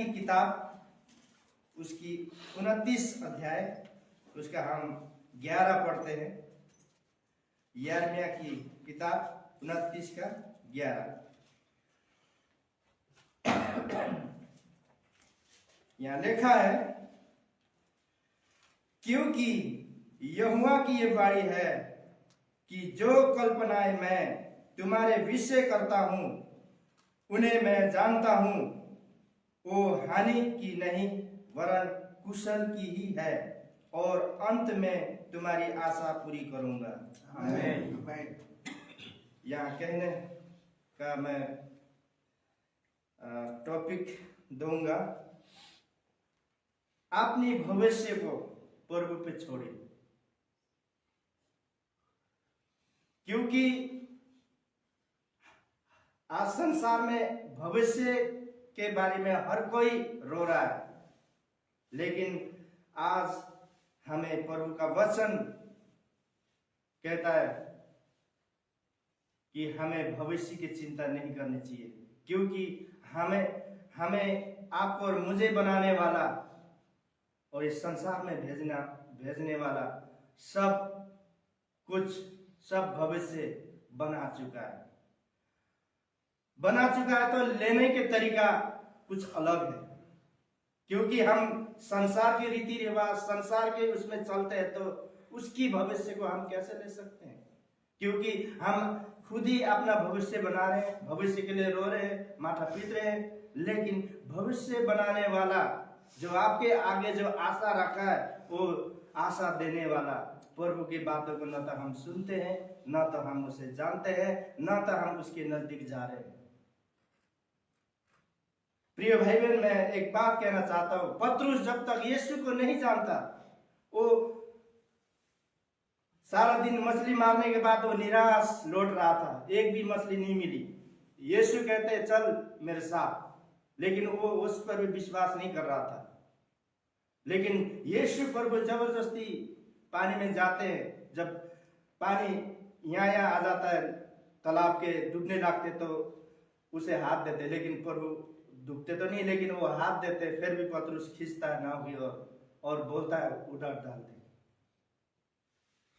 की किताब उसकी 29 अध्याय, उसका हम 11 पढ़ते हैं। यिर्मयाह की किताब 29 का 11। यहाँ लिखा है, क्योंकि यहोवा की ये वाणी है कि जो कल्पनाएं मैं तुम्हारे विषय करता हूं उन्हें मैं जानता हूं, वो हानि की नहीं वरन कुशल की ही है, और अंत में तुम्हारी आशा पूरी करूंगा। आमीन। यहाँ कहने का मैं टॉपिक दूंगा, अपनी भविष्य को प्रभु पे छोड़िए। क्योंकि आज संसार में भविष्य के बारे में हर कोई रो रहा है, लेकिन आज हमें प्रभु का वचन कहता है कि हमें भविष्य की चिंता नहीं करनी चाहिए, क्योंकि हमें आपको और मुझे बनाने वाला और इस संसार में भेजने वाला सब कुछ, सब भविष्य बना चुका है। तो लेने के तरीका कुछ अलग है, क्योंकि हम संसार के रीति रिवाज, संसार के उसमें चलते हैं, तो उसकी भविष्य को हम कैसे ले सकते हैं? क्योंकि हम खुद ही अपना भविष्य बना रहे हैं, भविष्य के लिए रो रहे हैं, माथा पीट रहे हैं। लेकिन भविष्य बनाने वाला, जो आपके आगे जो आशा रखा है, वो आशा देने वाला प्रभु की बातों को न तो हम सुनते हैं, न तो हम उसे जानते हैं, न तो हम उसके नजदीक जा रहे हैं। प्रिय भाई बहन, मैं एक बात कहना चाहता हूं, पतरुस जब तक यीशु को नहीं जानता, वो सारा दिन मछली मारने के बाद वो निराश लौट रहा था, एक भी मछली नहीं मिली। यीशु कहते चल मेरे साथ, लेकिन वो उस पर भी विश्वास नहीं कर रहा था। लेकिन यीशु प्रभु जबरदस्ती पानी में जाते हैं, जब पानी यहाँ आ जाता है, तालाब के डूबने लगते तो उसे हाथ देते, लेकिन प्रभु डूबते तो नहीं, लेकिन वो हाथ देते, फिर भी पतरुस खींचता है नाव की ओर और बोलता है उधर डाल दे।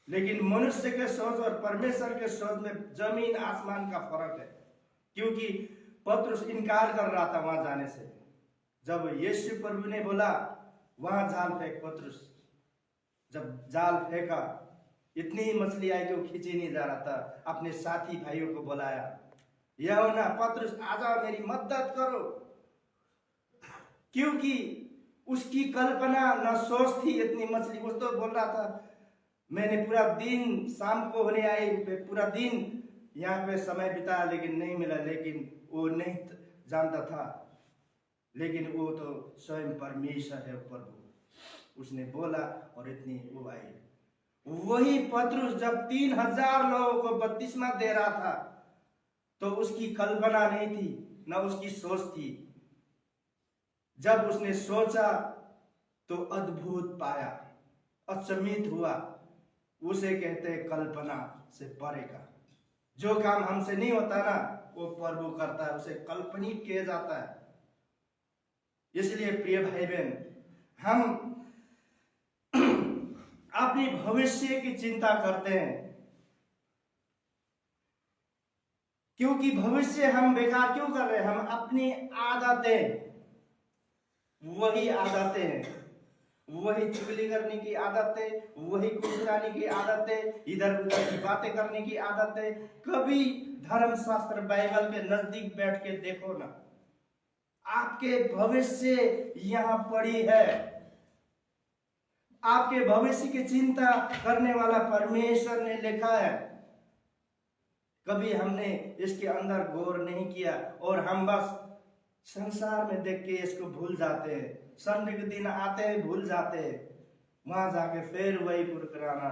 लेकिन मनुष्य के सोच और परमेश्वर के सोच में जमीन आसमान का फर्क है, क्योंकि पतरुस इनकार कर रहा था वहां जाने से। जब यीशु प्रभु ने बोला वहां जाल फेंक, पतरुस जब जाल फेंका, इतनी मछली आई कि वो खींची नहीं जा रहा था। अपने साथी भाइयों को बुलाया, यूहन्ना, पतरुस आ जाओ, मेरी मदद करो, क्योंकि उसकी कल्पना न सोच थी इतनी मछली। वो तो बोल रहा था मैंने पूरा दिन, शाम को होने आई, पूरा दिन यहाँ पे समय बिताया, लेकिन नहीं मिला। लेकिन वो नहीं जानता था, लेकिन वो तो स्वयं परमेश्वर है प्रभु, उसने बोला और इतनी वो आई। वही पतरुस जब 3000 लोगों को बपतिस्मा दे रहा था, तो उसकी कल्पना नहीं थी, न उसकी सोच थी। जब उसने सोचा तो अद्भुत पाया, अचंभित हुआ। उसे कहते हैं कल्पना से परे का। जो काम हमसे नहीं होता ना, वो प्रभु करता है, उसे कल्पनिक किया जाता है। इसलिए प्रिय भाई बहन, हम अपनी भविष्य की चिंता करते हैं, क्योंकि भविष्य हम बेकार क्यों कर रहे हैं? हम अपनी आदतें, वही आदतें हैं, वही चुगली करने की आदतें, वही कुटुरानी की आदतें, इधर उधर की बातें करने की आदतें। कभी धर्मशास्त्र बाइबल के नजदीक बैठ के देखो ना, आपके भविष्य यहाँ पड़ी है। आपके भविष्य की चिंता करने वाला परमेश्वर ने लिखा है। कभी हमने इसके अंदर गौर नहीं किया, और हम बस संसार में देख के इसको भूल जाते हैं। संडे के दिन आते हैं, भूल जाते हैं, वहां जाके फिर वही पुरकराना,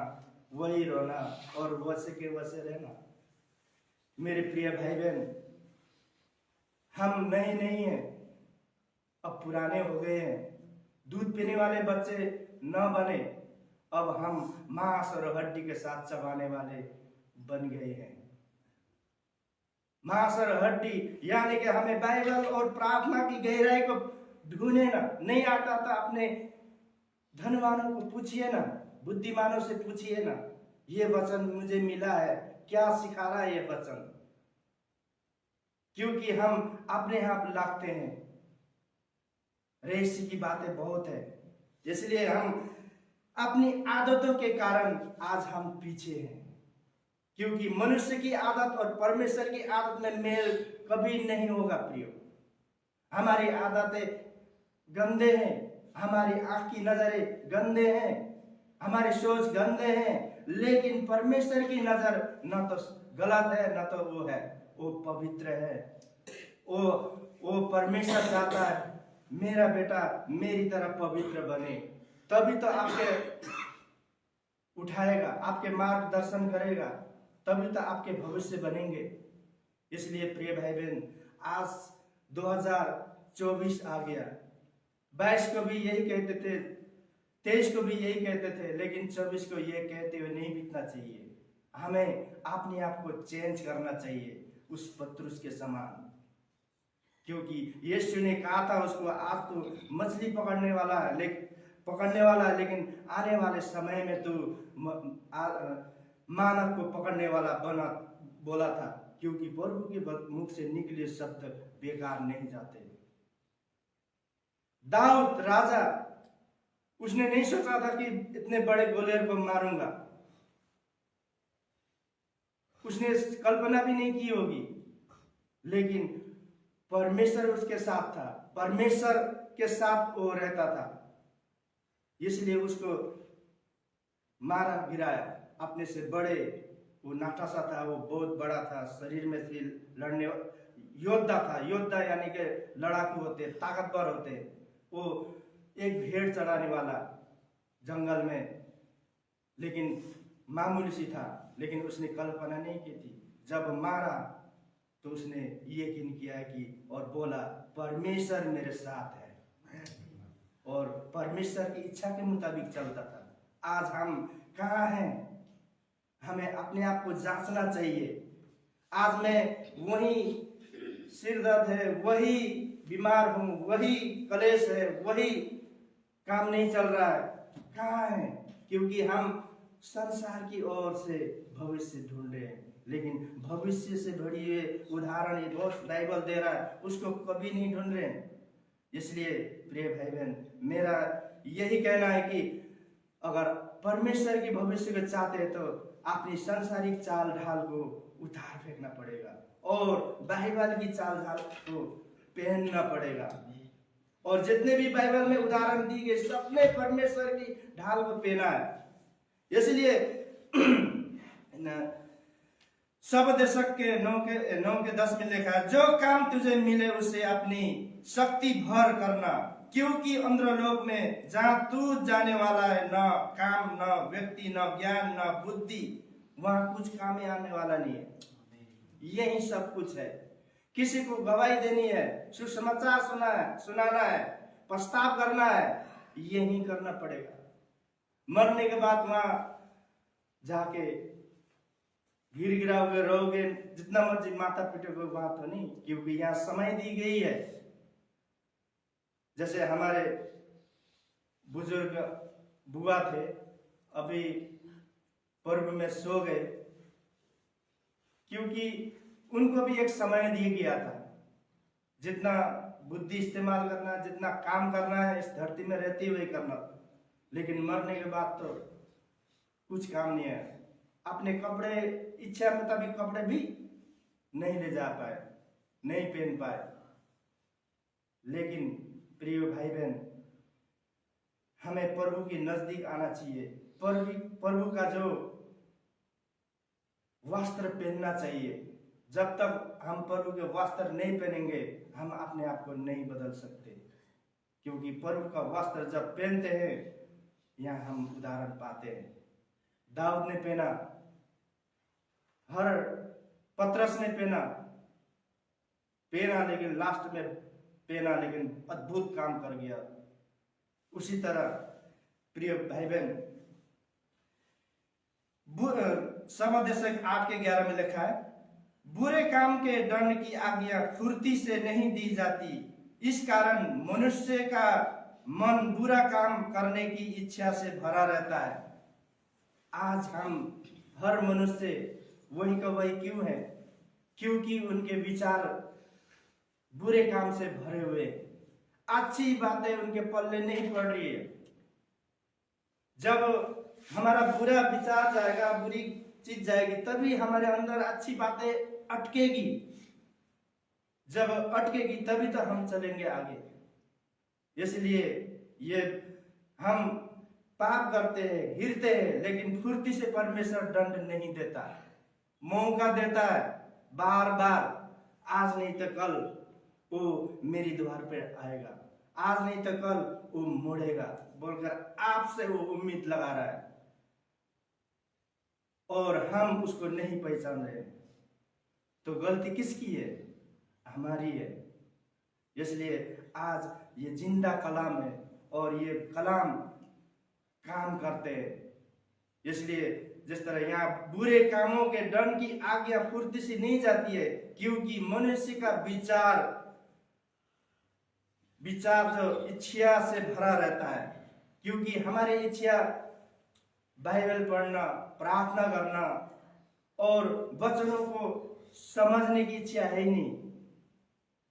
वही रोना और वैसे के वैसे रहना। मेरे प्रिय भाई बहन, हम नए नहीं हैं, अब पुराने हो गए हैं। दूध पीने वाले बच्चे न बने, अब हम मांस और हड्डी के साथ चबाने वाले बन गए हैं। मांस और हड्डी, यानी कि हमें बाइबल और प्रार्थना की गहराई को ढूंढे ना, नहीं आता था अपने धनवानों को पूछिए ना, बुद्धिमानों से पूछिए ना, ये वचन मुझे मिला है, क्या सिखा रहा है ये वचन। क्योंकि हम अपने आप लागते हैं, रहस्य की बातें बहुत है, इसलिए हम अपनी आदतों के कारण आज हम पीछे हैं। क्योंकि मनुष्य की आदत और परमेश्वर की आदत में मेल कभी नहीं होगा प्रियो। हमारी आदतें गंदे हैं, हमारी आंख की नजरें गंदे हैं, हमारी सोच गंदे हैं, लेकिन परमेश्वर की नजर न तो गलत है न तो वो है, वो पवित्र है। वो परमेश्वर चाहता है मेरा बेटा मेरी तरह पवित्र बने, तभी तो आपके उठाएगा, आपके मार्गदर्शन करेगा, तभी तो आपके भविष्य बनेंगे। इसलिए प्रिय भाई बहन, आज 2024 आ गया, 22 को भी यही कहते थे, 23 को भी यही कहते थे, लेकिन 24 को ये कहते हुए नहीं बीतना चाहिए। हमें अपने आप को चेंज करना चाहिए उस पतरुस के समान। क्योंकि यीशु ने कहा था उसको, आज तो मछली पकड़ने वाला है, लेकिन आने वाले समय में तो मानव को पकड़ने वाला बना बोला था। क्योंकि प्रभु के मुख से निकले शब्द बेकार नहीं जाते। दाऊद राजा, उसने नहीं सोचा था कि इतने बड़े गोलेर को मारूंगा, उसने कल्पना भी नहीं की होगी, लेकिन परमेश्वर उसके साथ था, परमेश्वर के साथ वो रहता था, इसलिए उसको मारा गिराया। अपने से बड़े, वो नाटासा था, वो बहुत बड़ा था, शरीर में से लड़ने योद्धा था। योद्धा यानी कि लड़ाकू होते, ताकतवर होते। वो एक भेड़ चढ़ाने वाला जंगल में, लेकिन मामूली सी था, लेकिन उसने कल्पना नहीं की थी। जब मारा तो उसने यकीन किया कि और बोला परमेश्वर मेरे साथ है, और परमेश्वर की इच्छा के मुताबिक चलता था। आज हम कहाँ हैं? हमें अपने आप को जांचना चाहिए। आज मैं वही सिर दर्द है, वही बीमार हूँ, वही कलेश है, वही काम नहीं चल रहा है, कहाँ है? क्योंकि हम संसार की ओर से भविष्य ढूंढ रहे हैं, लेकिन भविष्य से भरी हुए उदाहरण ये बहुत बाइबल दे रहा है, उसको कभी नहीं ढूंढ रहे हैं। इसलिए प्रिय भाई बहन, मेरा यही कहना है कि अगर परमेश्वर की भविष्य को चाहते हैं तो अपनी सांसारिक चाल ढाल को उतार फेंकना पड़ेगा और बाइबल की चाल ढाल को पहनना पड़ेगा। और जितने भी बाइबल में उदाहरण दी गए, सबने परमेश्वर की ढाल को पहना है। इसलिए सबदशक के 9:10 में लिखा है, जो काम तुझे मिले उसे अपनी शक्ति भर करना, क्योंकि अंधलोक में जहां तू जाने वाला है, न काम, न व्यक्ति, न ज्ञान, न बुद्धि, वहां कुछ काम में आने वाला नहीं है। यही सब कुछ है। किसी को गवाही देनी है, सुसमाचार सुनाना है, प्रस्ताव करना है, यही करना पड़ेगा। मरने के बाद वहां जाके गिर गिरा हुए रहोगे, जितना मर्जी माता पिटोगे, वहां तो नहीं, क्योंकि यहाँ समय दी गई है। जैसे हमारे बुजुर्ग बुआ थे, अभी पर्व में सो गए, क्योंकि उनको भी एक समय दिया गया था। जितना बुद्धि इस्तेमाल करना, जितना काम करना है इस धरती में रहते हुए करना, लेकिन मरने के बाद तो कुछ काम नहीं है। अपने कपड़े, इच्छा मुताबिक कपड़े भी नहीं ले जा पाए, नहीं पहन पाए। लेकिन प्रिय भाई बहन, हमें प्रभु के नजदीक आना चाहिए। प्रभु का जो वस्त्र पहनना चाहिए। जब तक हम प्रभु के वस्त्र नहीं पहनेंगे, हम अपने आप को नहीं बदल सकते। क्योंकि प्रभु का वस्त्र जब पहनते हैं, यहाँ हम उदाहरण पाते हैं। दाऊद ने पहना, हर पतरस ने पहना, लेकिन लास्ट में पहना, लेकिन अद्भुत काम कर गया। उसी तरह प्रिय भाई बहन, समदशक 8:11 में लिखा है, बुरे काम के दंड की आज्ञा फुर्ती से नहीं दी जाती, इस कारण मनुष्य का मन बुरा काम करने की इच्छा से भरा रहता है। आज हम हर मनुष्य वही का वही क्यों है? क्योंकि उनके विचार बुरे काम से भरे हुए, अच्छी बातें उनके पल्ले नहीं पड़ रही है। जब हमारा बुरा विचार जाएगा, बुरी चीज जाएगी, तभी हमारे अंदर अच्छी बातें अटकेगी। जब अटकेगी तभी तो हम चलेंगे आगे। इसलिए ये हम पाप करते हैं, गिरते हैं, लेकिन फुर्ती से परमेश्वर दंड नहीं देता, मौका देता है बार बार। आज नहीं तो कल वो मेरी द्वार पे आएगा, आज नहीं तो कल वो मुड़ेगा बोलकर आपसे वो उम्मीद लगा रहा है, और हम उसको नहीं पहचान रहे। तो गलती किसकी है? हमारी है। इसलिए आज ये जिंदा कलाम है और ये कलाम काम करते हैं। इसलिए जिस तरह यहाँ बुरे कामों के दंड की आज्ञा फुर्ती से नहीं जाती है, क्योंकि मनुष्य का विचार जो इच्छा से भरा रहता है। क्योंकि हमारी इच्छा बाइबल पढ़ना, प्रार्थना करना और वचनों को समझने की इच्छा है ही नहीं।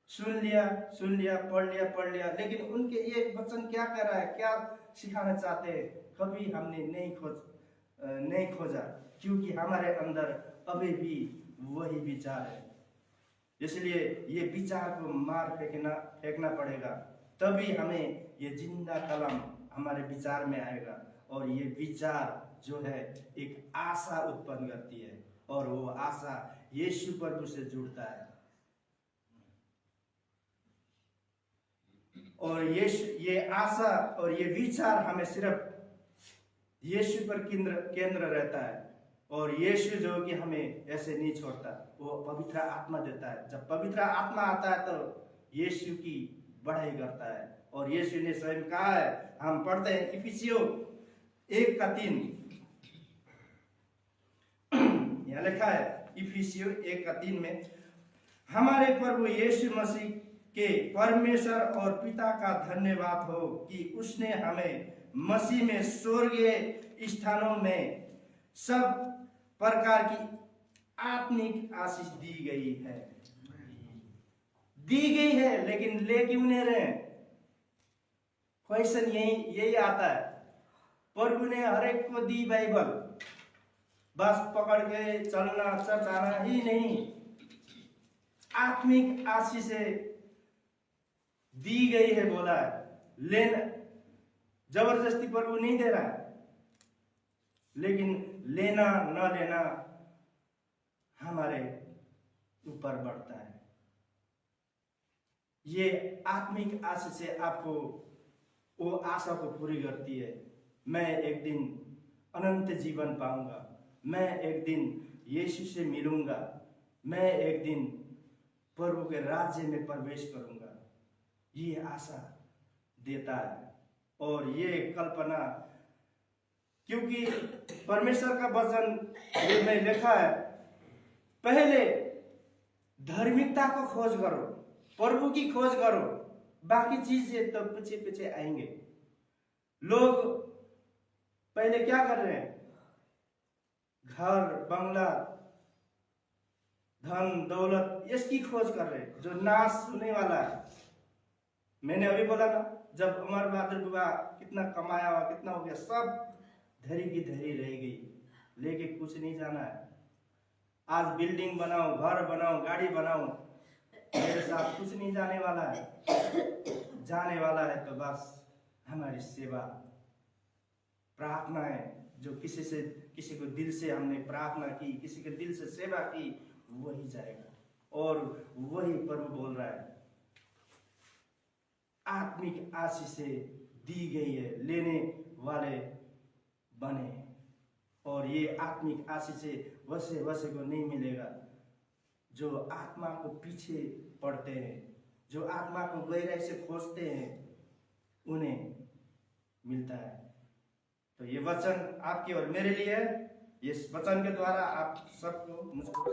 सुन लिया, पढ़ लिया, लेकिन उनके ये वचन क्या कर रहा है, क्या सिखाना चाहते हैं, कभी हमने नहीं खोजा, क्योंकि हमारे अंदर अभी भी वही विचार है। इसलिए ये विचार को मार फेंकना पड़ेगा, तभी हमें ये जिंदा कलम हमारे विचार में आएगा। और ये विचार जो है एक आशा उत्पन्न करती है, और वो आशा यीशु प्रभु से जुड़ता है। और ये आशा और ये विचार हमें सिर्फ यीशु पर केंद्र रहता है। और यीशु जो कि हमें ऐसे नहीं छोड़ता, वो पवित्र आत्मा देता है। जब पवित्र आत्मा आता है तो यीशु की बढ़ाई करता है। और यीशु ने स्वयं कहा है, हम पढ़ते हैं इफिसियों 1:3, यहाँ लिखा है इफिसियों 1:3 में, हमारे प्रभु यीशु मसीह के परमेश्वर और पिता का धन्यवाद हो कि उसने हमें मसीह में स्वर्गीय स्थानों में सब प्रकार की आत्मिक आशीष दी गई है। लेकिन ले क्यों नहीं रहे? क्वेश्चन यही आता है। प्रभु ने हर एक को दी बाइबल, बस पकड़ के चलना, चर्च आना ही नहीं। आत्मिक आशीष से दी गई है बोला है, लेना जबरदस्ती प्रभु नहीं दे रहा है, लेकिन लेना न लेना हमारे ऊपर बढ़ता है। ये आत्मिक आशीष से आपको वो आशा को पूरी करती है, मैं एक दिन अनंत जीवन पाऊंगा, मैं एक दिन यीशु से मिलूंगा, मैं एक दिन प्रभु के राज्य में प्रवेश करूंगा। ये आशा देता है। और ये कल्पना, क्योंकि परमेश्वर का वचन में लिखा है, पहले धार्मिकता को खोज करो, प्रभु की खोज करो, बाकी चीजें तो पीछे पीछे आएंगे। लोग पहले क्या कर रहे हैं? घर, बंगला, धन दौलत, इसकी खोज कर रहे हैं जो नाश होने वाला है। मैंने अभी बोला ना, जब उमर बहादुर बुआ कितना कमाया हुआ, कितना हो गया, सब धरी की धरी रह गई, लेके कुछ नहीं जाना है। आज बिल्डिंग बनाओ, घर बनाओ, गाड़ी बनाओ, मेरे साथ कुछ नहीं जाने वाला है। जाने वाला है तो बस हमारी सेवा, प्रार्थना है, जो किसी को दिल से हमने प्रार्थना की, किसी के दिल से सेवा की, वही जाएगा। और वही प्रभु बोल रहा है, आत्मिक आशीष से दी गई है, लेने वाले बने। और ये आत्मिक आशीष से वैसे को नहीं मिलेगा। जो आत्मा को पीछे पड़ते हैं, जो आत्मा को गहराई से खोजते हैं, उन्हें मिलता है। तो ये वचन आपके और मेरे लिए है। इस वचन के द्वारा आप सबको, मुझको